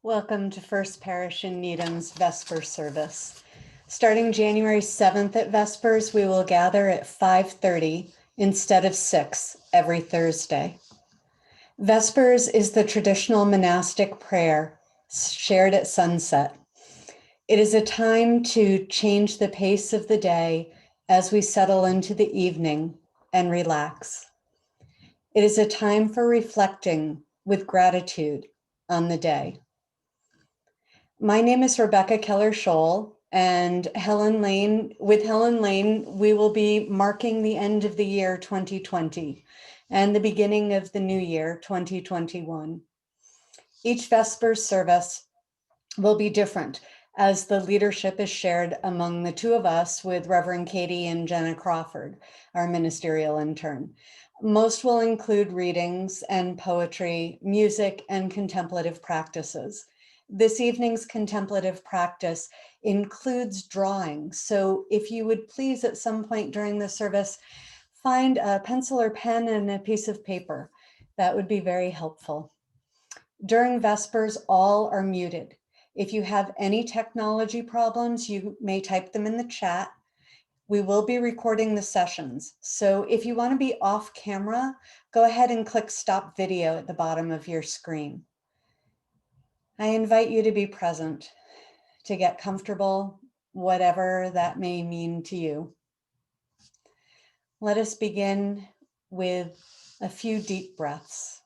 Welcome to First Parish in Needham's Vesper service. Starting January 7th at Vespers, we will gather at 5:30 instead of 6 every Thursday. Vespers is the traditional monastic prayer shared at sunset. It is a time to change the pace of the day as we settle into the evening and relax. It is a time for reflecting with gratitude on the day. My name is Rebecca Keller-Scholl, and with Helen Lane, we will be marking the end of the year 2020 and the beginning of the new year 2021. Each Vespers service will be different as the leadership is shared among the two of us with Reverend Katie and Jenna Crawford, our ministerial intern. Most will include readings and poetry, music, and contemplative practices. This evening's contemplative practice includes drawing. So if you would please at some point during the service, find a pencil or pen and a piece of paper. That would be very helpful. During Vespers, all are muted. If you have any technology problems, you may type them in the chat. We will be recording the sessions. So if you want to be off camera, go ahead and click stop video at the bottom of your screen. I invite you to be present, to get comfortable, whatever that may mean to you. Let us begin with a few deep breaths.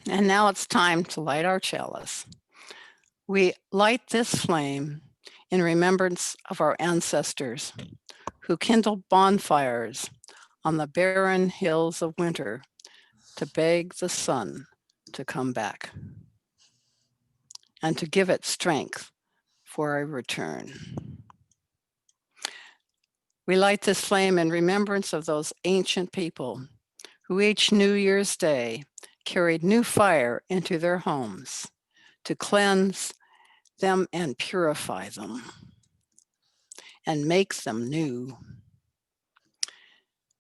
And now it's time to light our chalice. We light this flame in remembrance of our ancestors who kindled bonfires on the barren hills of winter to beg the sun to come back and to give it strength for a return. We light this flame in remembrance of those ancient people who each New Year's Day carried new fire into their homes to cleanse them and purify them and make them new.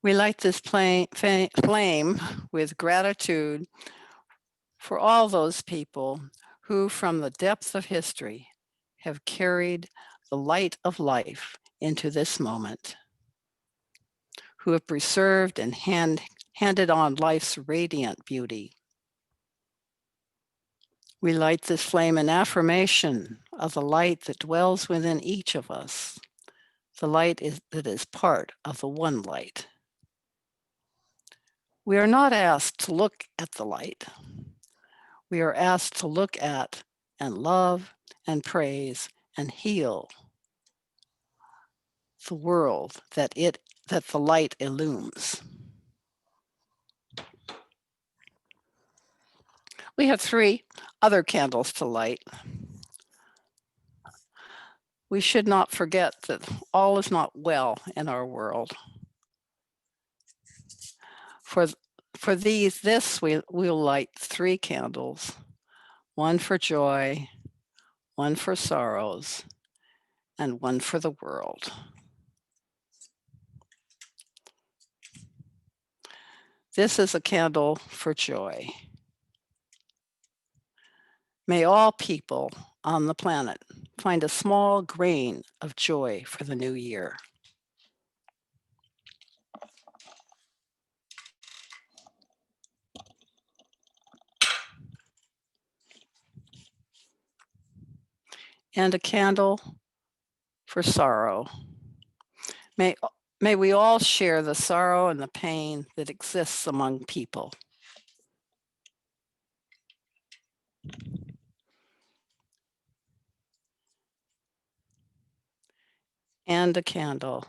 We light this flame with gratitude for all those people who, from the depth of history, have carried the light of life into this moment, who have preserved and handed on life's radiant beauty. We light this flame in affirmation of the light that dwells within each of us, the light that is part of the one light. We are not asked to look at the light. We are asked to look at and love and praise and heal the world that the light illumes. We have 3 other candles to light. We should not forget that all is not well in our world. For this we'll light 3 candles, one for joy, one for sorrows, and one for the world. This is a candle for joy. May all people on the planet find a small grain of joy for the new year. And a candle for sorrow. May we all share the sorrow and the pain that exists among people. And a candle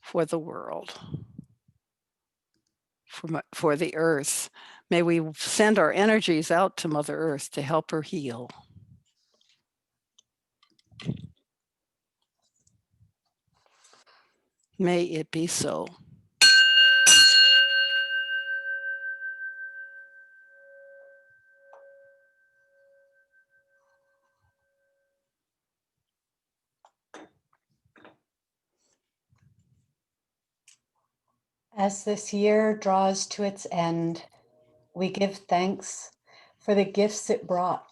for the world, for the earth. May we send our energies out to Mother Earth to help her heal. May it be so. As this year draws to its end, we give thanks for the gifts it brought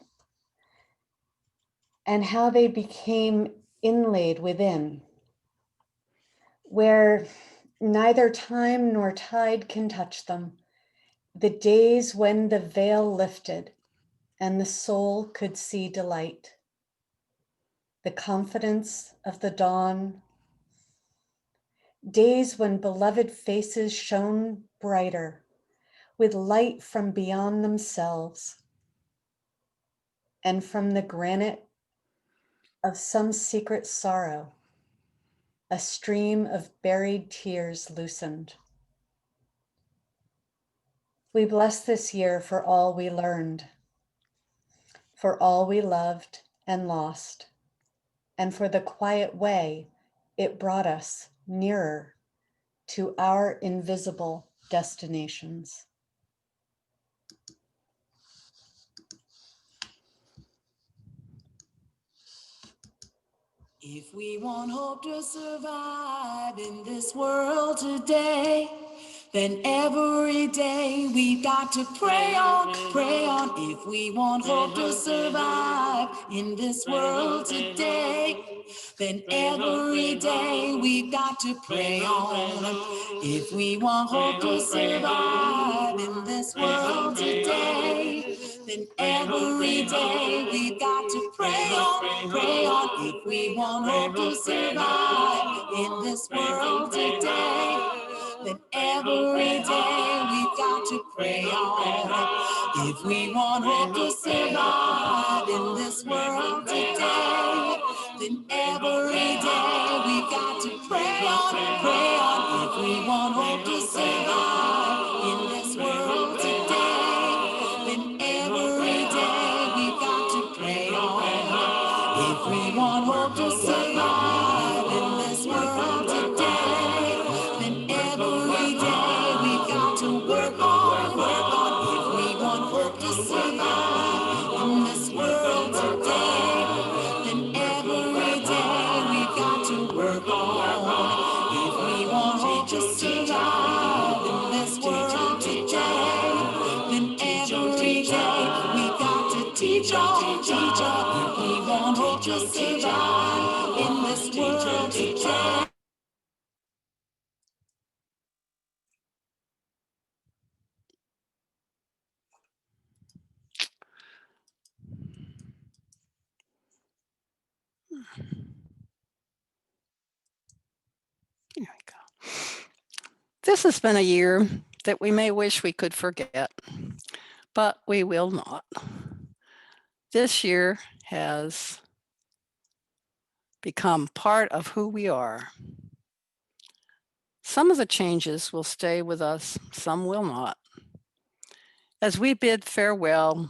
and how they became inlaid within, where neither time nor tide can touch them, the days when the veil lifted and the soul could see delight, the confidence of the dawn, days when beloved faces shone brighter with light from beyond themselves and from the granite of some secret sorrow, a stream of buried tears loosened. We bless this year for all we learned, for all we loved and lost, and for the quiet way it brought us nearer to our invisible destinations. If we want hope to survive in this world today, then every day we've got to pray on, pray on. If we want hope to survive in this world today, then every day we've got to pray on. If we want hope to survive in this world today, then every day we've got to pray on, pray on. If we want hope to survive in this world today, then every day we've got to pray on. If we want hope to survive in this world today, then every day we've got to pray on, pray on. If we want hope to survive in this world today, want hope to survive in this world today, then every day we've got to work on, work on. If we want hope to survive in this world today, then every day we've got to work on. If we want hope to survive in this world today, then every day we've got to teach on, teach on. If we want hope to survive in this world today. Here we go. This has been a year that we may wish we could forget, but we will not. This year has become part of who we are. Some of the changes will stay with us, some will not. As we bid farewell,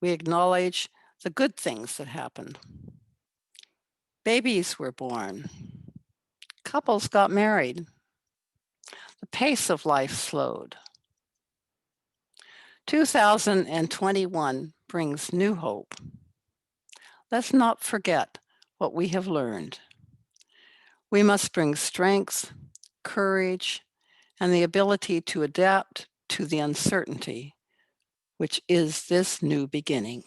we acknowledge the good things that happened. Babies were born. Couples got married. The pace of life slowed. 2021 brings new hope. Let's not forget what we have learned. We must bring strength, courage, and the ability to adapt to the uncertainty, which is this new beginning.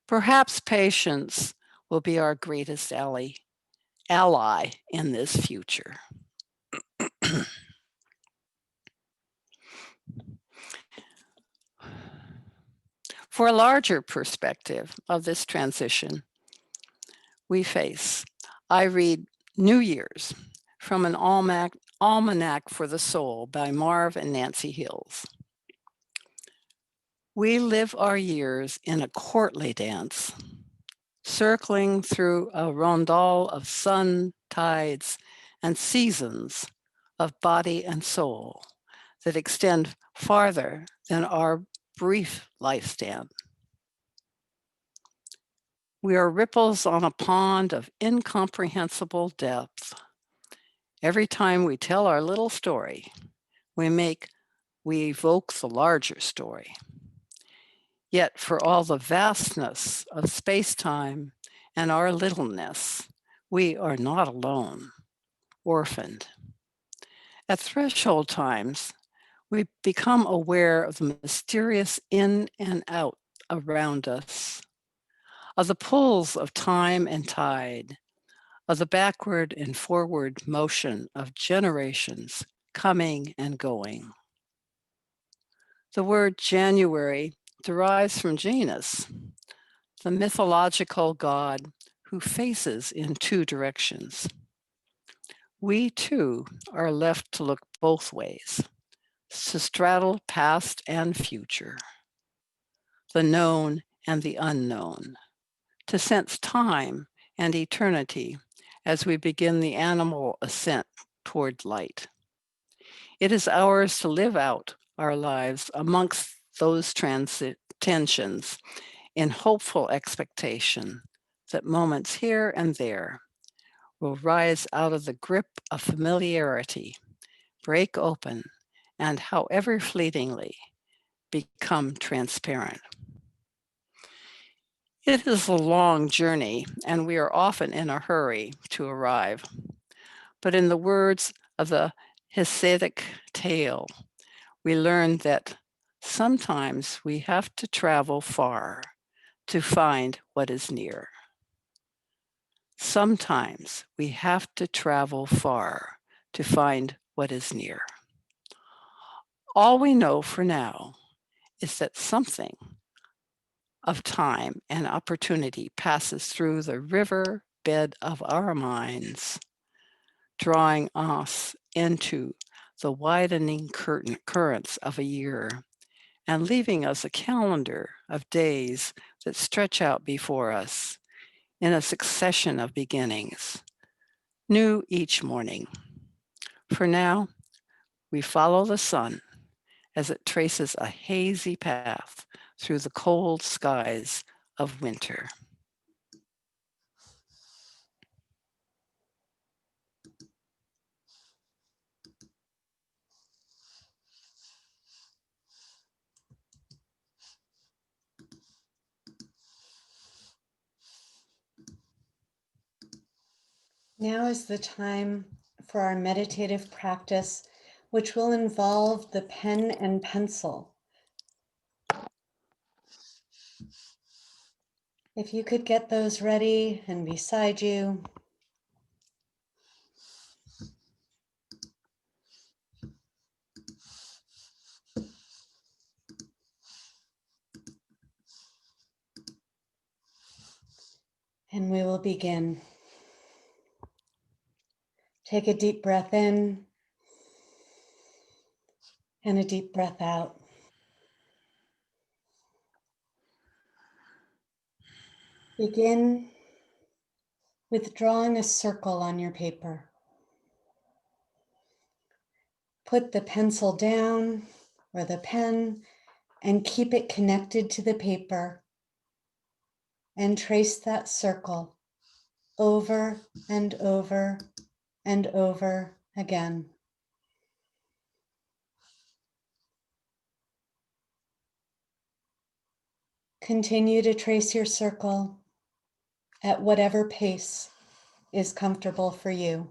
Perhaps patience will be our greatest ally in this future. For a larger perspective of this transition we face, I read New Year's from an Almanac for the Soul by Marv and Nancy Hills. We live our years in a courtly dance, circling through a rondel of sun, tides, and seasons of body and soul that extend farther than our brief lifespan. We are ripples on a pond of incomprehensible depth. Every time we tell our little story, we evoke the larger story. Yet for all the vastness of space-time and our littleness, we are not alone, orphaned. At threshold times, we become aware of the mysterious in and out around us, of the pulls of time and tide, of the backward and forward motion of generations coming and going. The word January derives from Janus, the mythological god who faces in two directions. We too are left to look both ways, to straddle past and future, the known and the unknown, to sense time and eternity as we begin the animal ascent toward light. It is ours to live out our lives amongst those tensions in hopeful expectation that moments here and there will rise out of the grip of familiarity, break open, and however fleetingly, become transparent. It is a long journey, and we are often in a hurry to arrive. But in the words of the Hasidic tale, we learn that sometimes we have to travel far to find what is near. Sometimes we have to travel far to find what is near. All we know for now is that something of time and opportunity passes through the river bed of our minds, drawing us into the widening currents of a year and leaving us a calendar of days that stretch out before us in a succession of beginnings, new each morning. For now, we follow the sun as it traces a hazy path through the cold skies of winter. Now is the time for our meditative practice, which will involve the pen and pencil. If you could get those ready and beside you. And we will begin. Take a deep breath in and a deep breath out. Begin with drawing a circle on your paper. Put the pencil down or the pen and keep it connected to the paper and trace that circle over and over and over again. Continue to trace your circle at whatever pace is comfortable for you.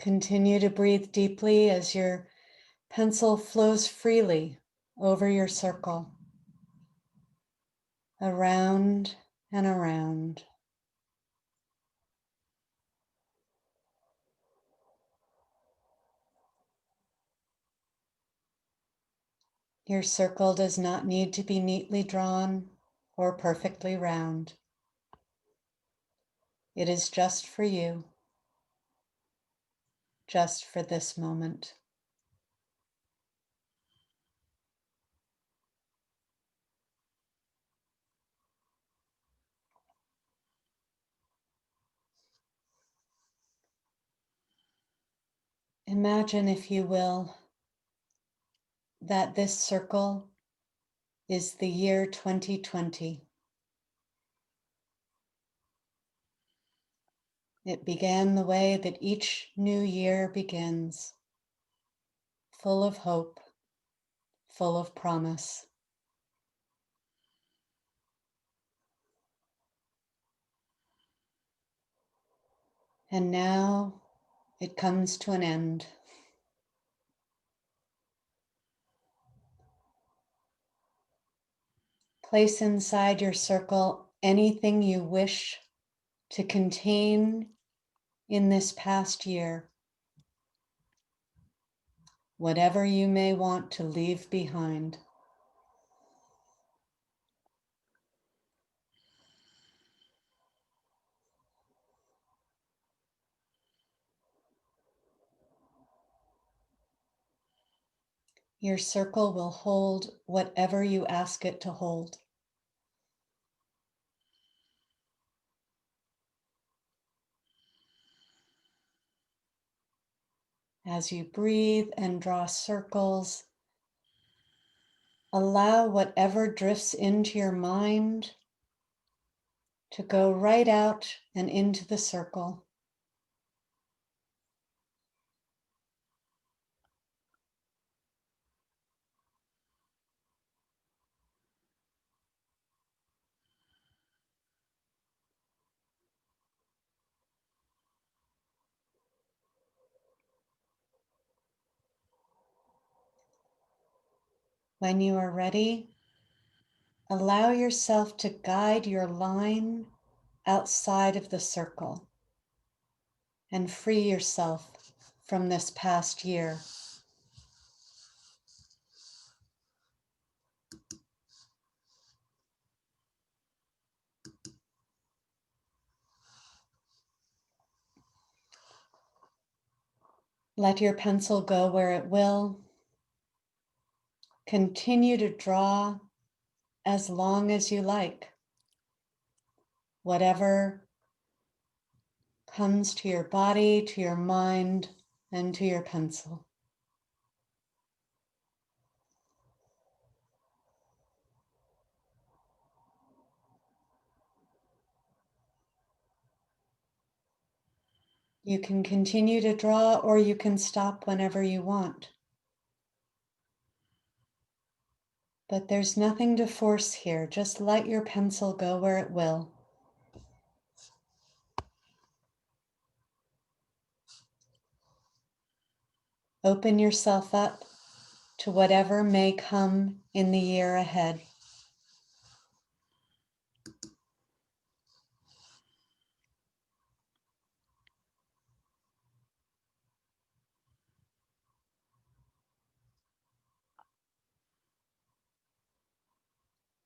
Continue to breathe deeply as your pencil flows freely over your circle, around and around. Your circle does not need to be neatly drawn or perfectly round. It is just for you, just for this moment. Imagine, if you will, that this circle is the year 2020. It began the way that each new year begins, full of hope, full of promise. And now it comes to an end. Place inside your circle anything you wish to contain in this past year, whatever you may want to leave behind. Your circle will hold whatever you ask it to hold. As you breathe and draw circles, allow whatever drifts into your mind to go right out and into the circle. When you are ready, allow yourself to guide your line outside of the circle and free yourself from this past year. Let your pencil go where it will. Continue to draw as long as you like. Whatever comes to your body, to your mind, and to your pencil. You can continue to draw, or you can stop whenever you want. But there's nothing to force here. Just let your pencil go where it will. Open yourself up to whatever may come in the year ahead.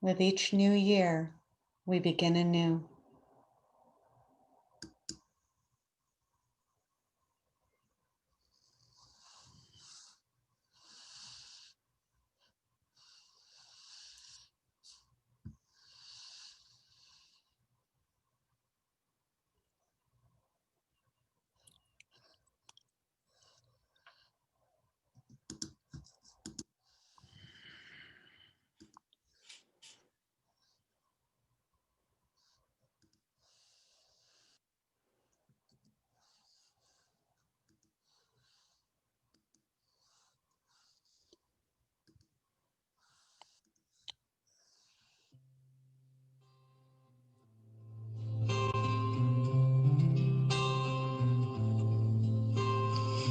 With each new year, we begin anew.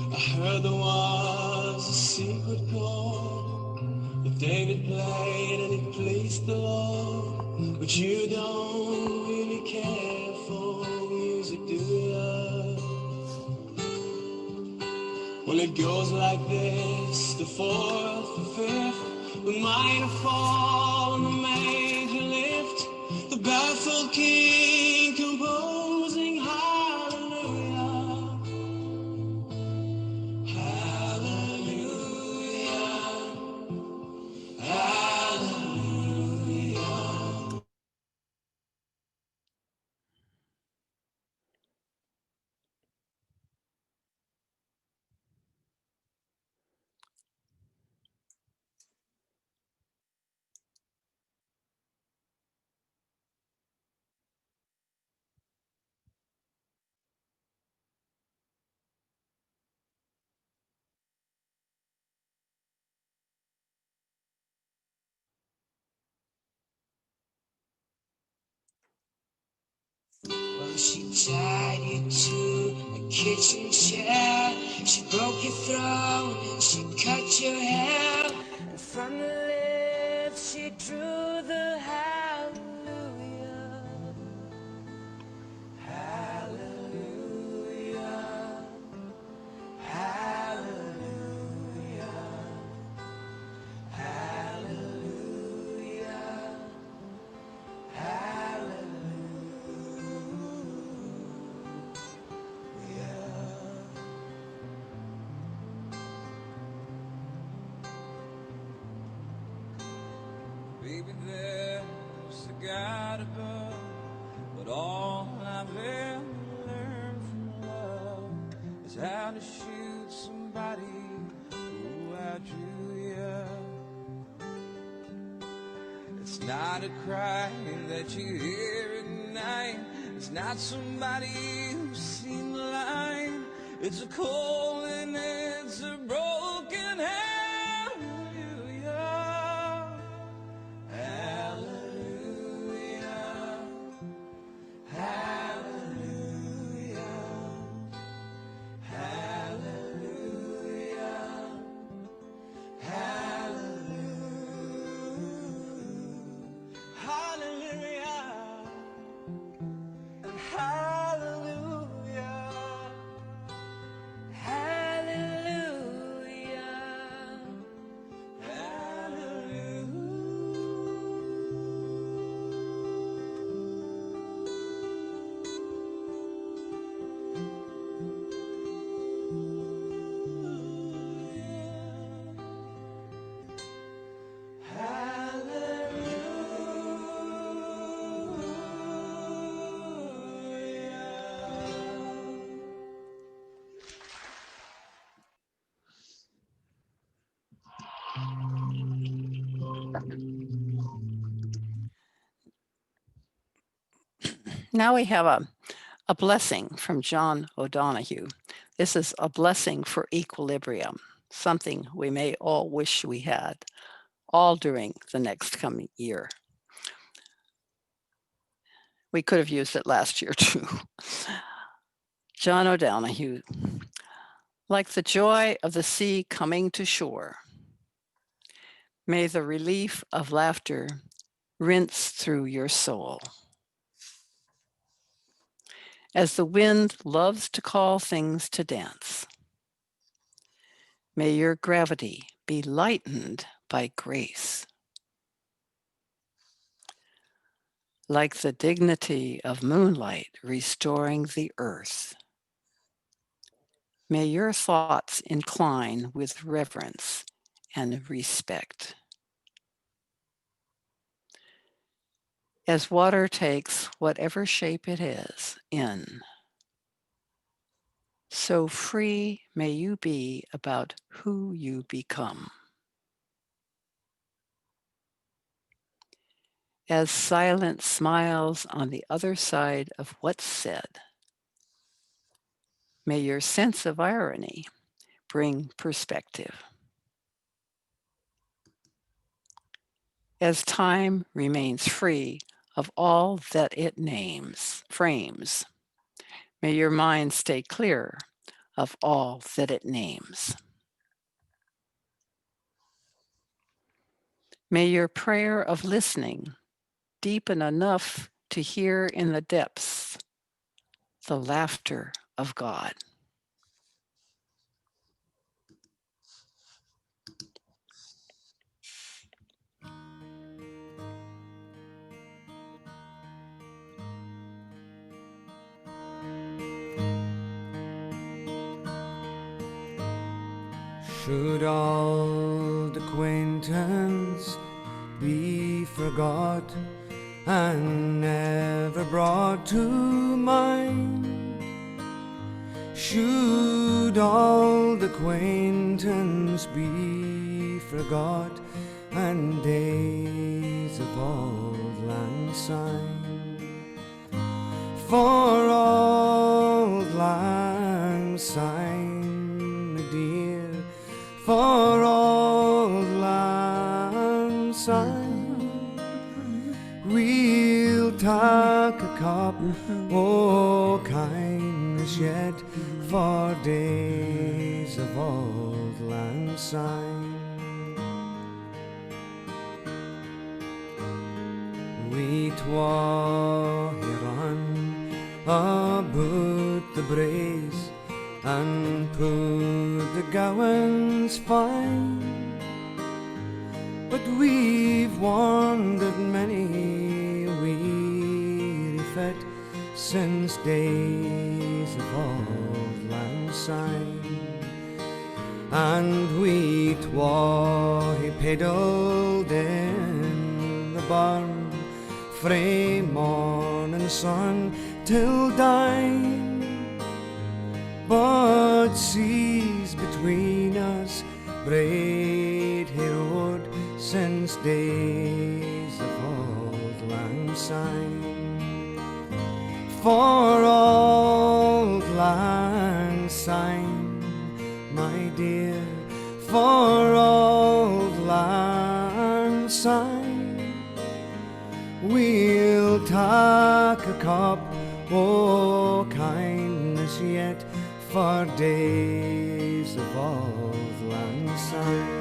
I heard there was a secret chord that David played and it pleased the Lord. But you don't really care for music, do you? Well, it goes like this: the fourth, the fifth, the minor fall and the major lift. The baffled king composing hallelujah. Hallelujah, hallelujah. Well, she tied you to a kitchen chair. She broke your throne and she cut your hair. And from the lips she drew the hallelujah. Hallelujah. Hallelujah. Hallelujah. Baby, there's a God above, but all I've ever learned from love is how to shoot somebody who outdrew you. It's not a cry that you hear at night. It's not somebody who's seen the light. It's a cold and it's a broken hallelujah. Hallelujah. Hallelujah. Hallelujah. Hallelujah. Hallelujah. Hallelujah. Now we have a blessing from John O'Donohue. This is a blessing for equilibrium, something we may all wish we had. all during the next coming year. We could have used it last year too. John O'Donohue, like the joy of the sea coming to shore, may the relief of laughter rinse through your soul. As the wind loves to call things to dance, may your gravity be lightened by grace. Like the dignity of moonlight restoring the earth, may your thoughts incline with reverence and respect. As water takes whatever shape it is in, so free may you be about who you become. As silence smiles on the other side of what's said, may your sense of irony bring perspective. As time remains free of all that it frames, may your mind stay clear of all that it names. May your prayer of listening deepen enough to hear in the depths the laughter of God. Should old acquaintance be forgot and never brought to mind? Should old acquaintance be forgot and days of old lang syne? For old lang syne, my dear, for old lang syne, we'll take a cup o' kindness yet for days of old lang syne. We twa here on about the braes and put the gowans fine, but we've wandered many a weary fet since days of old lang syne, and we twa pedalled in the barn frae morning sun till dine, but seas between us braid road since days of old lang syne. For old lang syne, my dear, for old lang syne, we'll take a cup o' kindness yet for days of old lang syne.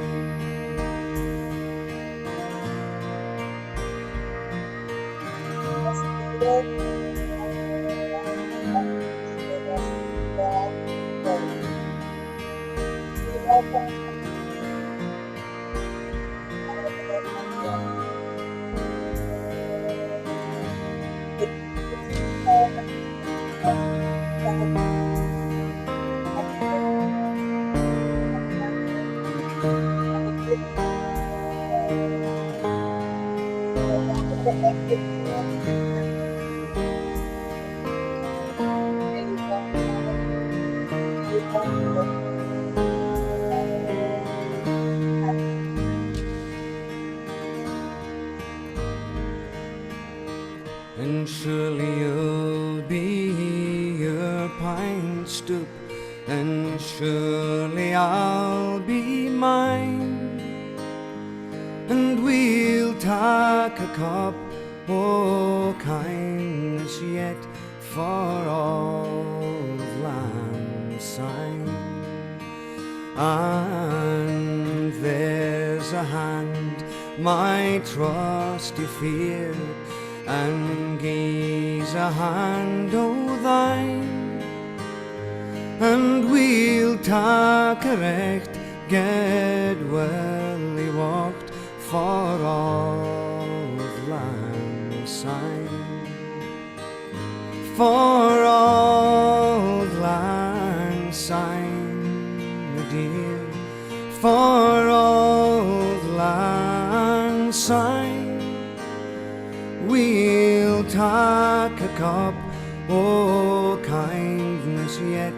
And surely you'll be your pine stoop, and surely I'll be mine, and we'll take a cup o' kindness yet for auld lang syne. And there's a hand my trusty fear, and gie's a hand o' thine, and we'll take a recht get well walked for auld lang syne, for auld lang syne, my dear, for auld lang syne. We'll take a cup o' kindness yet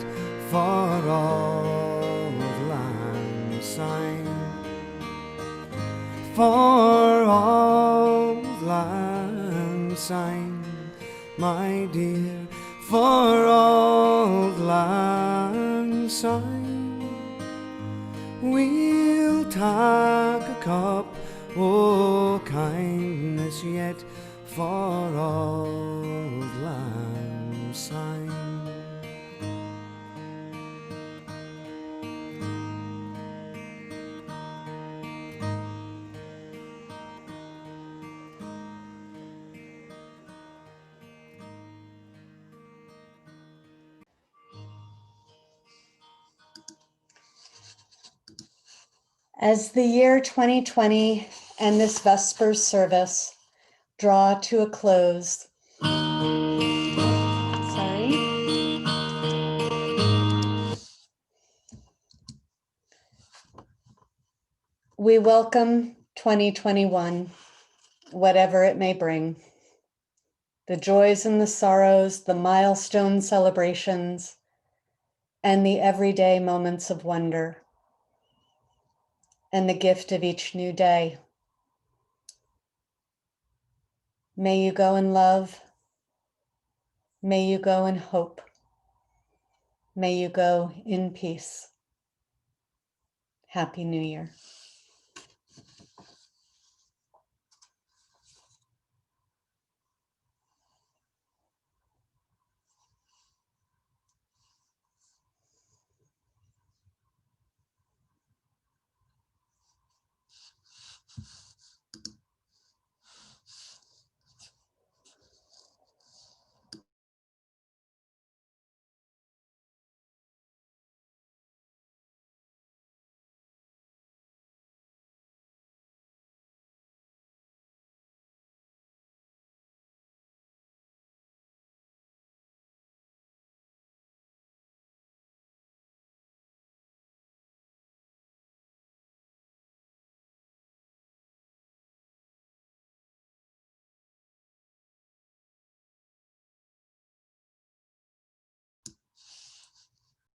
for auld lang syne, for auld lang syne, my dear, for auld lang syne. We'll take a cup o' kindness yet for auld lang syne. As the year 2020 and this Vespers service draw to a close, we welcome 2021, whatever it may bring. The joys and the sorrows, the milestone celebrations, and the everyday moments of wonder, and the gift of each new day. May you go in love. May you go in hope. May you go in peace. Happy New Year.